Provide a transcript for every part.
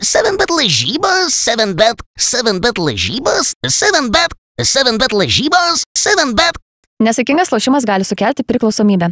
7bet lažybos, 7bet lažybos, 7bet lažybos, 7bet. Nesaikingas lošimas gali sukelti priklausomybę.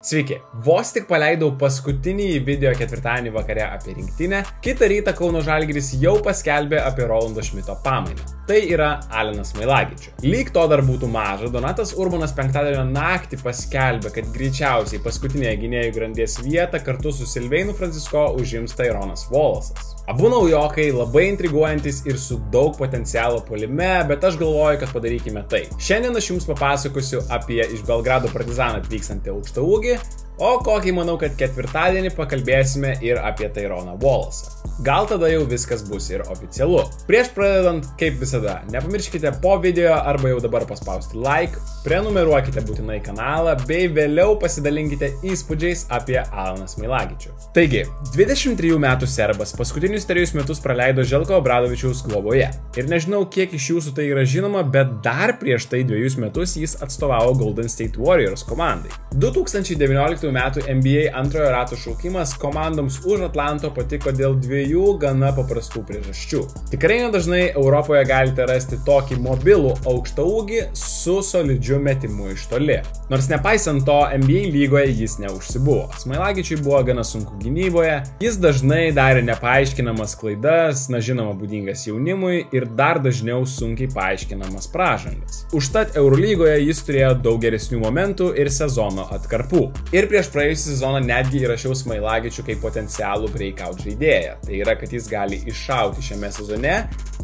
Sveiki, vos tik paleidau paskutinį video ketvirtadienį vakare apie rinktinę, kitą rytą Kauno Žalgiris jau paskelbė apie Rolando Šmito pamainą. Tai yra Alinas Smailagičius. Lyg to dar būtų maža, Donatas Urbonas penktadienio naktį paskelbė, kad greičiausiai paskutinėje gynėjų grandies vietą kartu su Silveinu Francisko užims Tyronas Wallace'as. Abu naujokai labai intriguojantis ir su daug potencialo puolime, bet aš galvoju, kad padarykime tai. Šiandien aš jums papasakosiu apie iš Belgrado Partizaną atvykstantį aukštaūgį, o kokį manau, kad ketvirtadienį pakalbėsime ir apie Tyroną Wallace'ą. Gal tada jau viskas bus ir oficialu. Prieš pradedant, kaip visada, nepamirškite po video arba jau dabar paspausti like, prenumeruokite būtinai kanalą, bei vėliau pasidalinkite įspūdžiais apie Aliną Smailagičių. Taigi, 23 metų serbas paskutinius 3 metus praleido Željko Obradovičiaus globoje. Ir nežinau, kiek iš jūsų tai yra žinoma, bet dar prieš tai 2 metus jis atstovavo Golden State Warriors komandai. 2019 metų NBA antrojo rato šaukimas komandoms už Atlanto patiko dėl 2 gana paprastų priežasčių. Tikrai nedažnai Europoje galite rasti tokį mobilų aukštaūgį su solidžiu metimu iš toli. Nors nepaisant to, NBA lygoje jis neužsibuvo. Smailagičiui buvo gana sunku gynyboje, jis dažnai darė nepaaiškinamas klaidas, žinoma būdingas jaunimui ir dar dažniau sunkiai paaiškinamas pražangas. Užtat Eurolygoje jis turėjo daug geresnių momentų ir sezono atkarpų. Ir prieš praėjusį sezoną netgi įrašiau Smailagičių kaip potencialų breakout žaidėją. Tai yra, kad jis gali iššauti šiame sezone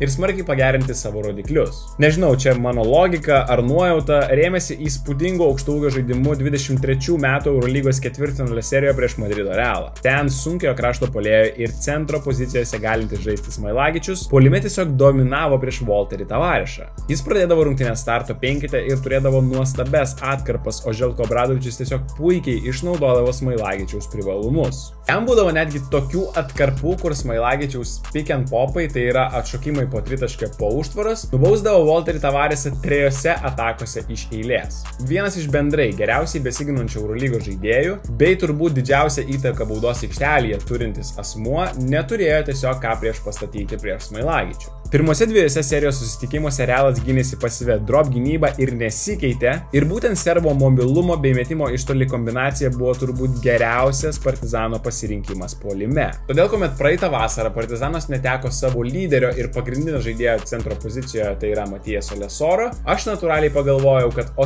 ir smarkiai pagerinti savo rodiklius. Nežinau, čia mano logika ar nuojauta rėmėsi įspūdingo aukštaūgio žaidimu 23 metų Eurolygos ketvirtfinalio serijoje prieš Madrido Realą. Ten sunkiojo krašto puolėjo ir centro pozicijose galintis žaisti Smailagičius puolime tiesiog dominavo prieš Walterį Tavarešą. Jis pradėdavo rungtynės starto penkete ir turėdavo nuostabes atkarpas, o Željko Obradovičius tiesiog puikiai išnaudodavo Smailagičiaus privalumus. Ten būdavo netgi tokių atkarpų, kur Smailagičiaus pick and popai, tai yra atšokimai po tritaškio po užtvaros, nubausdavo Walterį Tavaresą 3 atakose iš eilės. Vienas iš bendrai geriausiai besiginančių Eurolygos žaidėjų, bei turbūt didžiausią įtaką baudos aikštelėje turintis asmuo, neturėjo tiesiog ką prieš pastatyti prieš Smailagičių. Pirmose 2 serijos susitikimuose Realas gynėsi pasyvę drop gynybą ir nesikeitė, ir būtent serbo mobilumo bei metimo iš toli kombinacija buvo turbūt geriausias Partizano pasirinkimas puolime. Todėl, kuomet praeitą vasarą Partizanas neteko savo lyderio ir pagrindinio žaidėjo centro pozicijoje, tai yra Matijas Olesoro, aš natūraliai pagalvojau, kad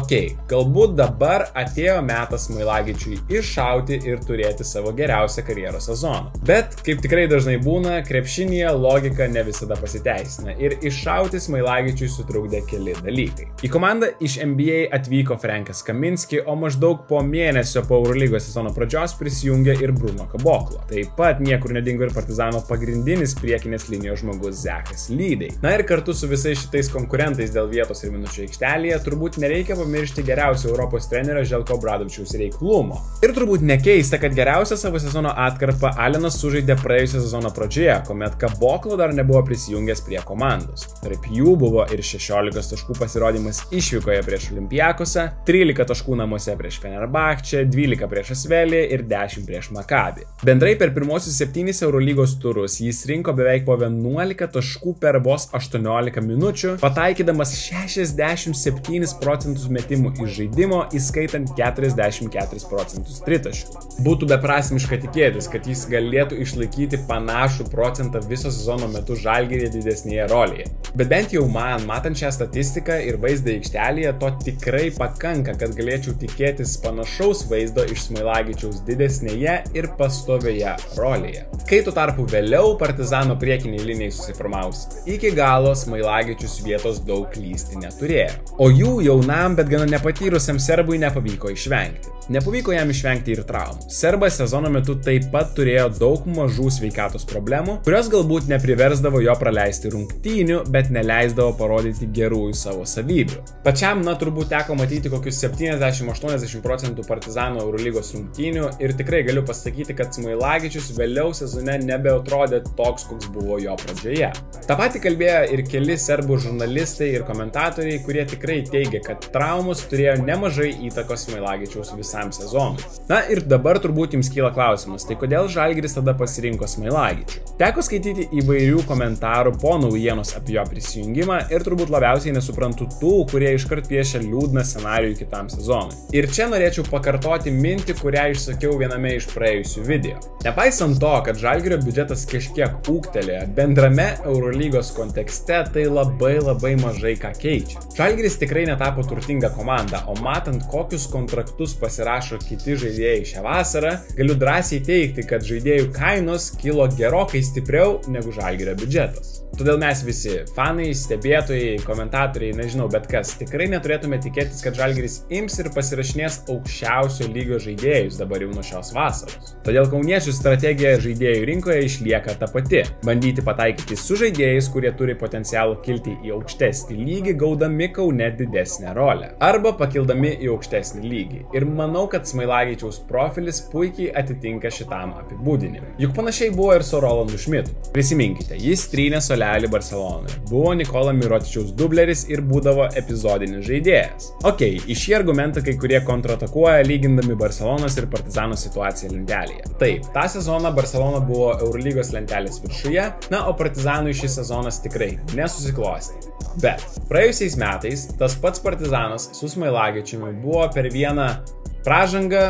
galbūt dabar atėjo metas Smailagičiui iššauti ir turėti savo geriausią karjeros sezoną. Bet, kaip tikrai dažnai būna, krepšinėje logika ne visada pasiteisina. Ir iššauti Smailagičiui sutrukdė keli dalykai. Į komandą iš NBA atvyko Frankas Kaminski, o maždaug po mėnesio po Eurolygos sezono pradžios prisijungė ir Bruno Caboclo. Taip pat niekur nedingo ir Partizano pagrindinis priekinės linijos žmogus Zachas Lydai. Na ir kartu su visais šitais konkurentais dėl vietos ir minučių aikštelėje turbūt nereikia pamiršti geriausio Europos trenerio Željko Obradovičiaus reiklumo. Ir turbūt nekeista, kad geriausią savo sezono atkarpą Alinas sužaidė praėjusio sezono pradžioje, kuomet Caboclo dar nebuvo prisijungęs prie komandos. Tarp jų buvo ir 16 taškų pasirodymas išvykoje prieš Olympiakosą, 13 taškų namuose prieš Fenerbahčę, 12 prieš Asvelį ir 10 prieš Maccabi. Bendrai per pirmosius 7 Eurolygos turus jis rinko beveik po 11 taškų per vos 18 minučių, pataikydamas 67% metimų iš žaidimo, įskaitant 44% tritaškių. Būtų beprasmiška tikėtis, kad jis galėtų išlaikyti panašų procentą viso sezono metu Žalgiryje didesnėje rolėje. Bet bent jau man, matant šią statistiką ir vaizdą aikštelėje, to tikrai pakanka, kad galėčiau tikėtis panašaus vaizdo iš Smailagičiaus didesnėje ir pastovioje rolėje. Kai tuo tarpu vėliau Partizano priekiniai linijai susiformaus, iki galo Smailagičius vietos daug klysti neturėjo. O jų jaunam, bet gana nepatyrusiam serbui nepavyko išvengti. Nepavyko jam išvengti ir traumų. Serbas sezono metu taip pat turėjo daug mažų sveikatos problemų, kurios galbūt nepriversdavo jo praleisti rungtynių, bet neleisdavo parodyti gerųjų savo savybių. Pačiam, turbūt teko matyti kokius 70-80% Partizano Eurolygos rungtynių ir tikrai galiu pasakyti, kad Smailagičius vėliau sezone nebeatrodė toks, koks buvo jo pradžioje. Ta patį kalbėjo ir keli serbų žurnalistai ir komentatoriai, kurie tikrai teigia, kad traumos turėjo nemažai įtakos Smailagičiaus visam sezonui. Na ir dabar turbūt jums kyla klausimas, tai kodėl Žalgiris tada pasirinko Smailagičių? Teko skaityti įvairių komentarų po naujienos apie jo prisijungimą ir turbūt labiausiai nesuprantu tų, kurie iškart piešia liūdną scenarijų kitam sezonui. Ir čia norėčiau pakartoti mintį, kurią išsakiau viename iš praėjusių video. Nepaisant to, kad Žalgirio biudžetas kažkiek ūgtelėjo, bendrame Eurolygos kontekste tai labai mažai ką keičia. Žalgiris tikrai netapo turtinga komanda, o matant, kokius kontraktus pasirašo kiti žaidėjai šią vasarą, galiu drąsiai teigti, kad žaidėjų kainos kilo gerokai stipriau negu Žalgirio biudžetas. Todėl mes visi, fanai, stebėtojai, komentatoriai, nežinau, bet kas, tikrai neturėtume tikėtis, kad Žalgiris ims ir pasirašinės aukščiausio lygio žaidėjus dabar jau nuo šios vasaros. Todėl kauniečių strategija žaidėjų rinkoje išlieka ta pati – bandyti pataikyti su žaidėjais, kurie turi potencialą kilti į aukštesnį lygį, gaudami Kaune didesnę rolę. Arba pakildami į aukštesnį lygį. Ir manau, kad Smailagičiaus profilis puikiai atitinka šitam apibūdinimui. Juk panašiai buvo ir su Rolandu Šmitu. Prisiminkite, jis trynė Solelį Barcelonoje, buvo Nikola Mirotičiaus dubleris ir būdavo epizodinis žaidėjas. Okei, į šį argumentą kai kurie kontratakuoja, lygindami Barcelonos ir Partizano situaciją lentelėje. Taip, tą sezoną Barcelona buvo Eurolygos lentelės viršuje, na, o Partizanui šis sezonas tikrai nesusiklostė. Bet praėjusiais metais tas pats Partizanas su Smailagičiumi buvo per vieną pražangą,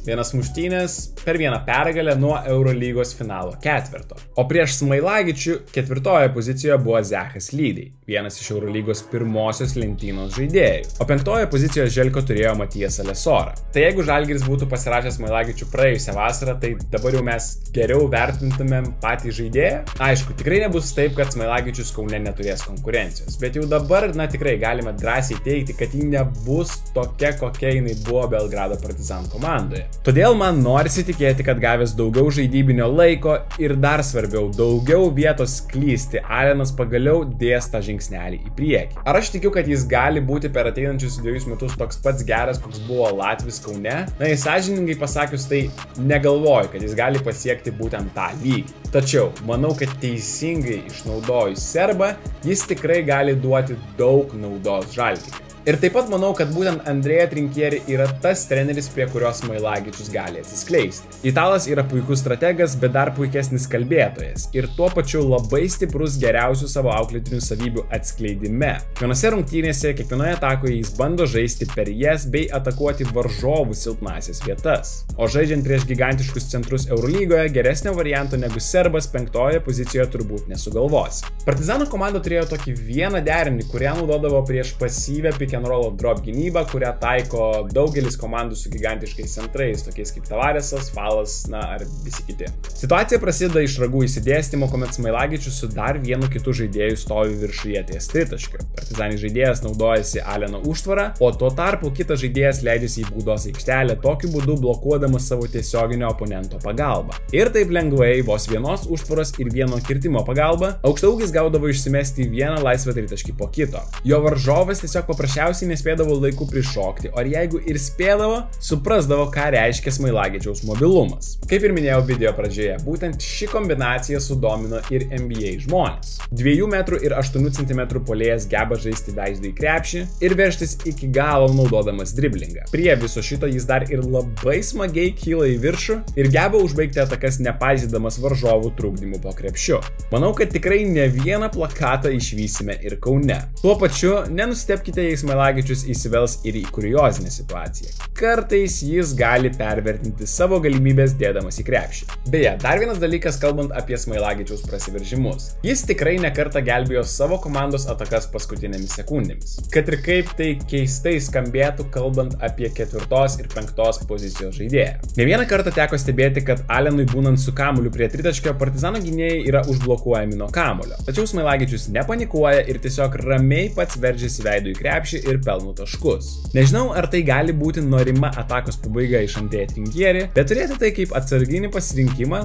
vienas muštynės, per vieną pergalę nuo Eurolygos finalo ketverto. O prieš Smailagičių ketvirtoje pozicijoje buvo Zechas Lydej, vienas iš Eurolygos pirmosios lentynos žaidėjų. O penktoje pozicijoje Želko turėjo Matijas Alesorą. Tai jeigu Žalgiris būtų pasirašęs Smailagičių praėjusią vasarą, tai dabar jau mes geriau vertintumėm patį žaidėją. Aišku, tikrai nebus taip, kad Smailagičius Kaune neturės konkurencijos, bet jau dabar, na, tikrai galime drąsiai teigti, kad ji nebus tokia, kokia jinai buvo Belgrado Partizan komandoje. Todėl man norisi tikėti, kad gavęs daugiau žaidybinio laiko ir dar svarbiau, daugiau vietos klysti, Alenas pagaliau dės tą žingsnelį į priekį. Ar aš tikiu, kad jis gali būti per ateinančius 2 metus toks pats geras, koks buvo Latvis Kaune? Na, sąžiningai pasakius, tai negalvoju, kad jis gali pasiekti būtent tą lygį. Tačiau, manau, kad teisingai išnaudojus serbą, jis tikrai gali duoti daug naudos Žalgiriui. Ir taip pat manau, kad būtent Andrea Trinkieri yra tas treneris, prie kurios Smailagičius gali atsiskleisti. Italas yra puikus strategas, bet dar puikesnis kalbėtojas ir tuo pačiu labai stiprus geriausių savo auklėtinių savybių atskleidime. Kiekvienose rungtynėse, kiekvienoje atakoje jis bando žaisti per jas bei atakuoti varžovų silpnasias vietas. O žaidžiant prieš gigantiškus centrus Eurolygoje, geresnio varianto negu serbas penktoje pozicijoje turbūt nesugalvos. Partizano komanda turėjo tokį vieną derinį, kurią naudodavo prieš pasyvę pick and roll drop gynybą, kurią taiko daugelis komandų su gigantiškais centrais, tokiais kaip Tavaresas, Falas, na, ar visi kiti. Situacija prasideda iš ragų įsidėstymo, kuomet Smailagičius su dar vienu kitu žaidėju stovi viršuje ties tritaškiu. Partizanis žaidėjas naudojasi Aleno užtvarą, o tuo tarpu kitas žaidėjas leidžiasi į baudos aikštelę, tokiu būdu blokuodamas savo tiesioginio oponento pagalbą. Ir taip lengvai, vos vienos užtvaros ir vieno kirtimo pagalba, aukštaūgis gaudavo išsimesti vieną laisvą tritaškį po kito. Jo varžovas tiesiog paprasčiausiai nespėdavo laiku prišokti, o jeigu ir spėdavo, suprasdavo, ką reiškia Smailagičiaus mobilumas. Kaip ir minėjau video pradžioje, būtent ši kombinacija sudomino ir NBA žmonės. 2,8 cm puolėjas geba žaisti veidu į krepšį ir veržtis iki galo naudodamas driblingą. Prie viso šito jis dar ir labai smagiai kyla į viršų ir geba užbaigti atakas nepaisydamas varžovų trukdymų po krepšiu. Manau, kad tikrai ne vieną plakatą išvysime ir Kaune. Tuo pačiu, nenustebkite, jei Smailagičius įsivels ir į kuriozinę situaciją. Kartais jis gali pervertinti savo galimybės dėdamas į krepšį. Beje, dar vienas dalykas kalbant apie Smailagičiaus prasiveržimus. Jis tikrai nekartą gelbėjo savo komandos atakas paskutinėmis sekundėmis. Kad ir kaip tai keistai skambėtų kalbant apie 4 ir 5 pozicijos žaidėją. Ne vieną kartą teko stebėti, kad Alenui būnant su kamuoliu prie tritaškio, Partizano gynėjai yra užblokuojami nuo kamuolio. Tačiau Smailagičius nepanikuoja ir tiesiog ramiai pats veržiasi veidu į krepšį, krepšį ir pelno taškus. Nežinau, ar tai gali būti norima atakos pabaiga iš anti-atrinkieri, bet turėti tai kaip atsarginį pasirinkimą,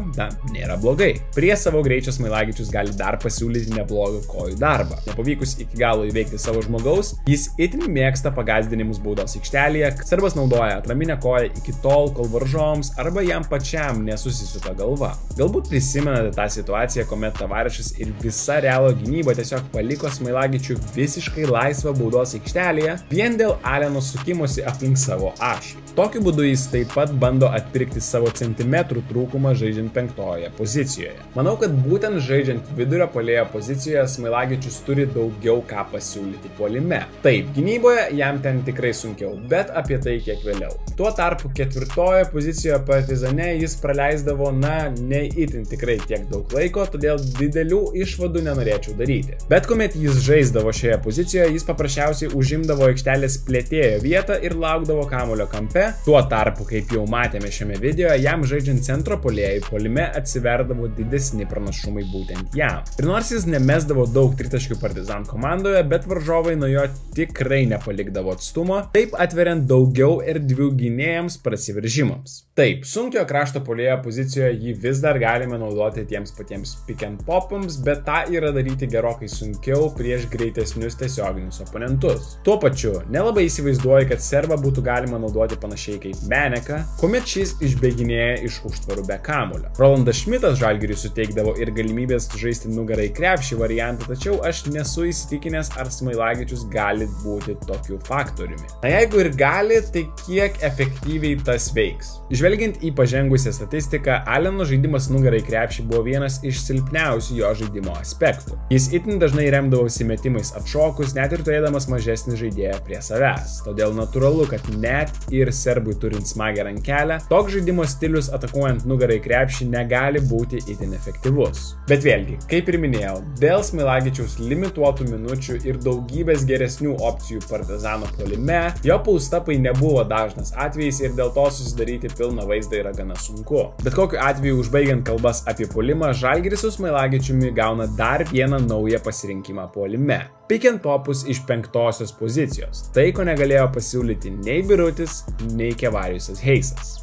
nėra blogai. Prie savo greičio Smailagičius gali dar pasiūlyti neblogą kojų darbą. Nepavykus iki galo įveikti savo žmogaus, jis itin mėgsta pagazdinimus baudos aikštelėje, serbas naudoja atraminę koją iki tol, kol varžovams arba jam pačiam nesusisuka galva. Galbūt prisimenate tą situaciją, kuomet Tavarišas ir visa Realo gynyba tiesiog paliko Smailagičių visiškai laisvą baudos aikštelėje vien dėl Aleno sukimosi aplink savo ašį. Tokiu būdu jis taip pat bando atpirkti savo centimetrų trūkumą žaidžiant 5-oje pozicijoje. Manau, kad būtent žaidžiant vidurio puolėjo pozicijoje Smailagičius turi daugiau ką pasiūlyti puolime. Taip, gynyboje jam ten tikrai sunkiau, bet apie tai kiek vėliau. Tuo tarpu 4-oje pozicijoje Partizane jis praleisdavo, ne itin tikrai tiek daug laiko, todėl didelių išvadų nenorėčiau daryti. Bet kuomet jis žaisdavo šioje pozicijoje, jis paprasčiausiai užimdavo aikštelės plėtėjo vietą ir laukdavo kamuolio kampe. Tuo tarpu, kaip jau matėme šiame video, jam žaidžiant centro puolėjui puolime atsiverdavo didesni pranašumai būtent jam. Ir nors jis nemesdavo daug tritaškių Partizan komandoje, bet varžovai nuo jo tikrai nepalikdavo atstumo, taip atveriant daugiau erdvių gynėjams prasiveržimams. Taip, sunkiojo krašto puolėjo pozicijoje jį vis dar galime naudoti tiems patiems pick and popams, bet tą yra daryti gerokai sunkiau prieš greitesnius tiesioginius oponentus. Tuo pačiu, nelabai įsivaizduoju, kad serbą būtų galima naudoti panašiai kaip Meneką, kuomet šis išbėginėja iš užtvarų be kamuolio. Rolandas Šmitas Žalgiriui suteikdavo ir galimybės žaisti nugarą į krepšį variantą, tačiau aš nesu įsitikinęs, ar Smailagičius gali būti tokiu faktoriumi. Jeigu ir gali, tai kiek efektyviai tas veiks? Žvelgiant į pažengusią statistiką, Aleno žaidimas nugarą į krepšį buvo vienas iš silpniausių jo žaidimo aspektų. Jis itin dažnai remdavosi metimais atšokus, net ir turėdamas mažesnį žaidėją prie savęs. Todėl natūralu, kad net ir serbui turint smagę rankelę, toks žaidimo stilius atakuojant nugarą į krepšį negali būti itin efektyvus. Bet vėlgi, kaip ir minėjau, dėl Smailagičiaus limituotų minučių ir daugybės geresnių opcijų Partizano puolime, jo paustapai nebuvo dažnas atvejis ir dėl to susidaryti pilną vaizdą yra gana sunku. Bet kokiu atveju, užbaigiant kalbas apie puolimą, Žalgiris su Smailagičiumi gauna dar vieną naują pasirinkimą puolime. Pick and popus iš 5-osios pozicijos. Tai, ko negalėjo pasiūlyti nei Birutis, nei Kevariusas Heisas.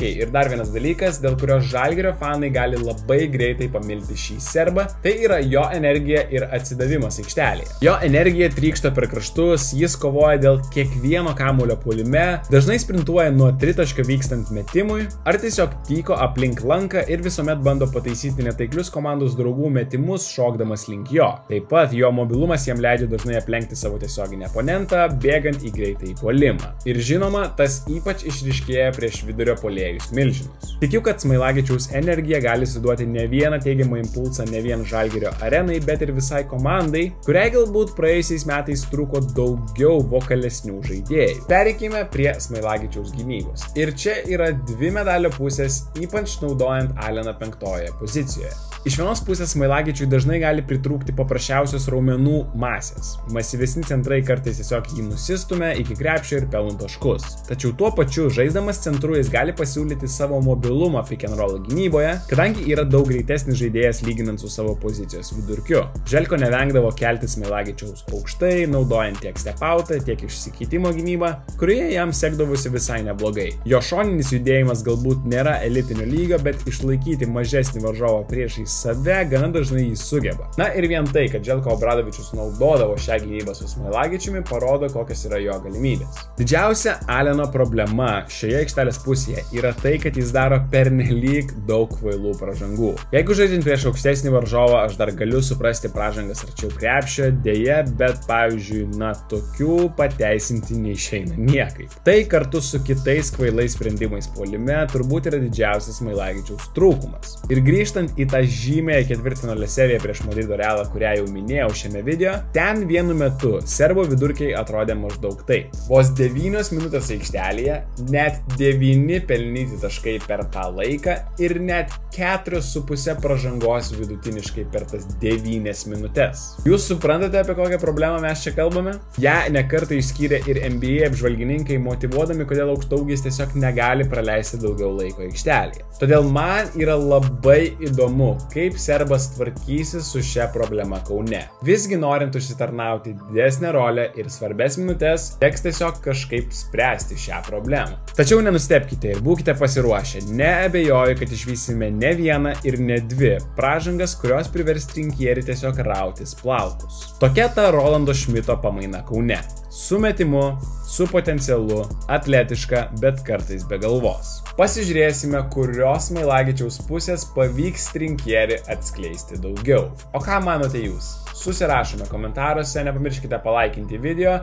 Ir dar vienas dalykas, dėl kurio Žalgirio fanai gali labai greitai pamilti šį serbą, tai yra jo energija ir atsidavimas aikštelėje. Jo energija trykšta per kraštus, jis kovoja dėl kiekvieno kamuolio puolime, dažnai sprintuoja nuo tritaškio vykstant metimui, ar tiesiog tyko aplink lanką ir visuomet bando pataisyti netaiklius komandos draugų metimus šokdamas link jo. Taip pat jo mobilumas jam leidžia dažnai aplenkti savo tiesioginį oponentą, bėgant į greitąjį puolimą. Ir žinoma, tas ypač išryškėja prieš vidurio puolėjus milžinus. Tikiu, kad Smailagičiaus energija gali suduoti ne vieną teigiamą impulsą ne vien Žalgirio arenai, bet ir visai komandai, kuriai galbūt praėjusiais metais trūko daugiau vokalesnių žaidėjų. Pereikime prie Smailagičiaus gynybos. Ir čia yra dvi medalio pusės, ypač naudojant Aleną 5-oje pozicijoje. Iš vienos pusės Smailagičiui dažnai gali pritrūkti paprasčiausios raumenų masės. Masyvesni centrai kartais tiesiog jį nusistumia iki krepšio ir pelno taškus. Tačiau tuo pačiu, žaisdamas centru, jis gali pasiūlyti savo mobilumą pick and roll gynyboje, kadangi yra daug greitesnis žaidėjas lyginant su savo pozicijos vidurkiu. Želko nevengdavo kelti Smailagičiaus aukštai, naudojant tiek step-outą, tiek išsikeitimo gynybą, kurioje jam sekdavosi visai neblogai. Jo šoninis judėjimas galbūt nėra elitinio lygio, bet išlaikyti mažesnį varžovą priešais save gana dažnai jį sugeba. Ir vien tai, kad Želko Obradovičius naudodavo šią gynybą su Smailagičiumi, parodo, kokios yra jo galimybės. Didžiausia Aleno problema šioje aikštelės pusėje yra tai, kad jis daro pernelyg daug kvailų pražangų. Jeigu žaidžiant prieš aukštesnį varžovą, aš dar galiu suprasti pražangas arčiau krepšio, dėja, bet pavyzdžiui, tokių pateisinti neišeina niekaip. Tai kartu su kitais kvailais sprendimais puolime turbūt yra didžiausias Smailagičiaus trūkumas. Ir grįžtant į tą žymėje ketvirtfinalio seriją prieš Madrido Realą, kurią jau minėjau šiame video, ten vienu metu serbo vidurkiai atrodė maždaug taip. Vos 9 minutės aikštelėje, net 9 pelnyti taškai per tą laiką ir net 4,5 pražangos vidutiniškai per tas 9 minutės. Jūs suprantate, apie kokią problemą mes čia kalbame? Ja nekartą išskyrė ir NBA apžvalgininkai, motyvuodami, kodėl aukštaūgis tiesiog negali praleisti daugiau laiko aikštelėje. Todėl man yra labai įdomu, kaip serbas tvarkysis su šia problema Kaune. Visgi norint užsitarnauti didesnę rolę ir svarbes minutės, teks tiesiog kažkaip spręsti šią problemą. Tačiau nenustebkite ir būkite pasiruošę, neabejoju, kad išvysime ne vieną ir ne dvi pražangas, kurios privers trinkierį tiesiog rautis plaukus. Tokia ta Rolando Šmito pamaina Kaune. Su metimu, su potencialu, atletiška, bet kartais be galvos. Pasižiūrėsime, kurios Smailagičiaus pusės pavyks trinkierį atskleisti daugiau. O ką manote jūs? Susirašome komentaruose, nepamirškite palaikinti video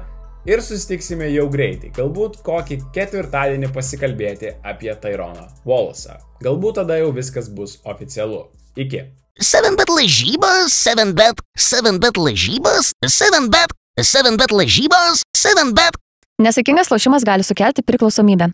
ir susitiksime jau greitai, galbūt kokį ketvirtadienį pasikalbėti apie Tyroną Wallace'ą. Galbūt tada jau viskas bus oficialu. Iki. 7bet lažybos, 7bet lažybos, 7bet lažybos, 7bet. Nesaikingas lošimas gali sukelti priklausomybę.